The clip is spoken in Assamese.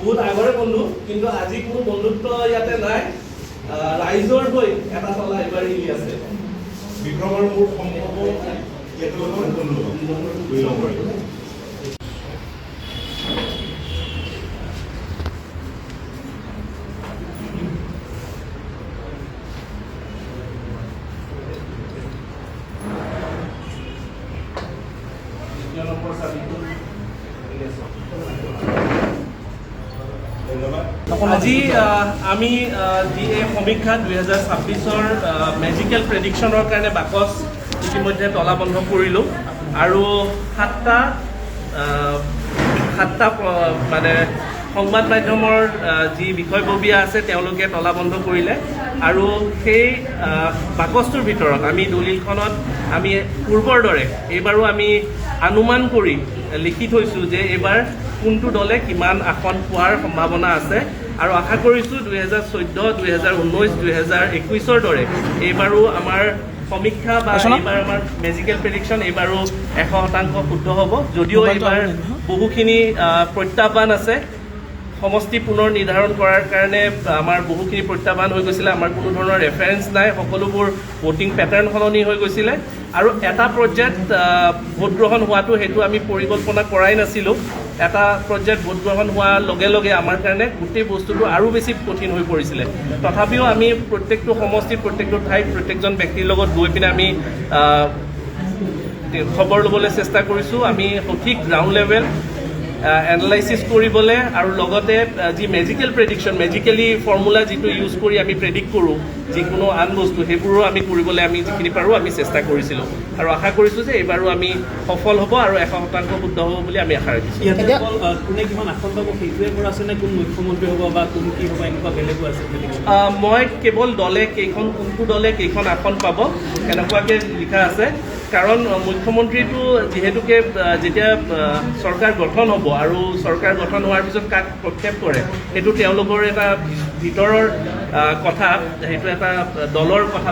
বহুত আগৰে বন্ধু, কিন্তু আজি কোনো বন্ধুত্ব ইয়াতে নাই। ৰাইজৰ হৈ এটা চলা এইবাৰ ই আছে। বিক্ৰমৰ মোৰ সম্ভৱ একেলগে বন্ধু আজি আমি যি এই সমীক্ষা 2026-ৰ মেজিকেল প্ৰেডিকশ্যনৰ কাৰণে বাকচ ইতিমধ্যে তলাবন্ধ কৰিলোঁ আৰু সাতটা মানে সংবাদ মাধ্যমৰ যি বিষয়ববীয়া আছে তেওঁলোকে তলাবন্ধ কৰিলে আৰু সেই বাকচটোৰ ভিতৰত আমি দলিলখনত আমি পূৰ্বৰ দৰে এইবাৰো আমি অনুমান কৰি লিখি থৈছোঁ যে এইবাৰ কোনটো দলে কিমান আসন পোৱাৰ সম্ভাৱনা আছে আৰু আশা কৰিছোঁ 2014, 2019, 2021-ৰ দৰে এইবাৰো আমাৰ সমীক্ষা বা এইবাৰ আমাৰ মেজিকেল প্ৰেডিকশ্যন এইবাৰো 100% শুদ্ধ হ'ব। যদিও এইবাৰ বহুখিনি প্ৰত্যাহ্বান আছে, সমষ্টি পুনৰ নিৰ্ধাৰণ কৰাৰ কাৰণে আমাৰ বহুখিনি প্ৰত্যাহ্বান হৈ গৈছিলে। আমাৰ কোনো ধৰণৰ ৰেফাৰেঞ্চ নাই, সকলোবোৰ ভোটিং পেটাৰ্ণ সলনি হৈ গৈছিলে আৰু এটা পৰ্যায়ত ভোট গ্ৰহণ হোৱাটো সেইটো আমি পৰিকল্পনা কৰাই নাছিলোঁ। এটা পৰ্যায়ত ভোট গ্ৰহণ হোৱাৰ লগে লগে আমাৰ কাৰণে গোটেই বস্তুটো আৰু বেছি কঠিন হৈ পৰিছিলে। তথাপিও আমি প্ৰত্যেকটো সমষ্টিত, প্ৰত্যেকটো ঠাইত প্ৰত্যেকজন ব্যক্তিৰ লগত গৈ পিনে আমি খবৰ ল'বলৈ চেষ্টা কৰিছোঁ। আমি সঠিক গ্ৰাউণ্ড লেভেল এনালাইচিছ কৰিবলৈ আৰু লগতে যি মেজিকেল প্ৰেডিকশ্যন, মেজিকেলি ফৰ্মুলা যিটো ইউজ কৰি আমি প্ৰেডিক্ট কৰোঁ যিকোনো আন বস্তু, সেইবোৰো আমি কৰিবলৈ আমি যিখিনি পাৰোঁ আমি চেষ্টা কৰিছিলোঁ আৰু আশা কৰিছোঁ যে এইবাৰো আমি সফল হ'ব আৰু 100% শুদ্ধ হ'ব বুলি আমি আশা ৰাখিছোঁ। কোনে কিমান আসন পাব সেইটোৱে পৰা আছে নে কোন মুখ্যমন্ত্ৰী হ'ব বা কোন কি হ'ব এনেকুৱা বেলেগো আছে? মই কেৱল দলে কোনটো দলে কেইখন আসন পাব এনেকুৱাকৈ লিখা আছে, কাৰণ মুখ্যমন্ত্ৰীটো যিহেতুকে যেতিয়া চৰকাৰ গঠন হ'ব আৰু চৰকাৰ গঠন হোৱাৰ পিছত কাক প্ৰক্ষেপ কৰে সেইটো তেওঁলোকৰ এটা ভিতৰৰ কথা, সেইটো এটা দলৰ কথা।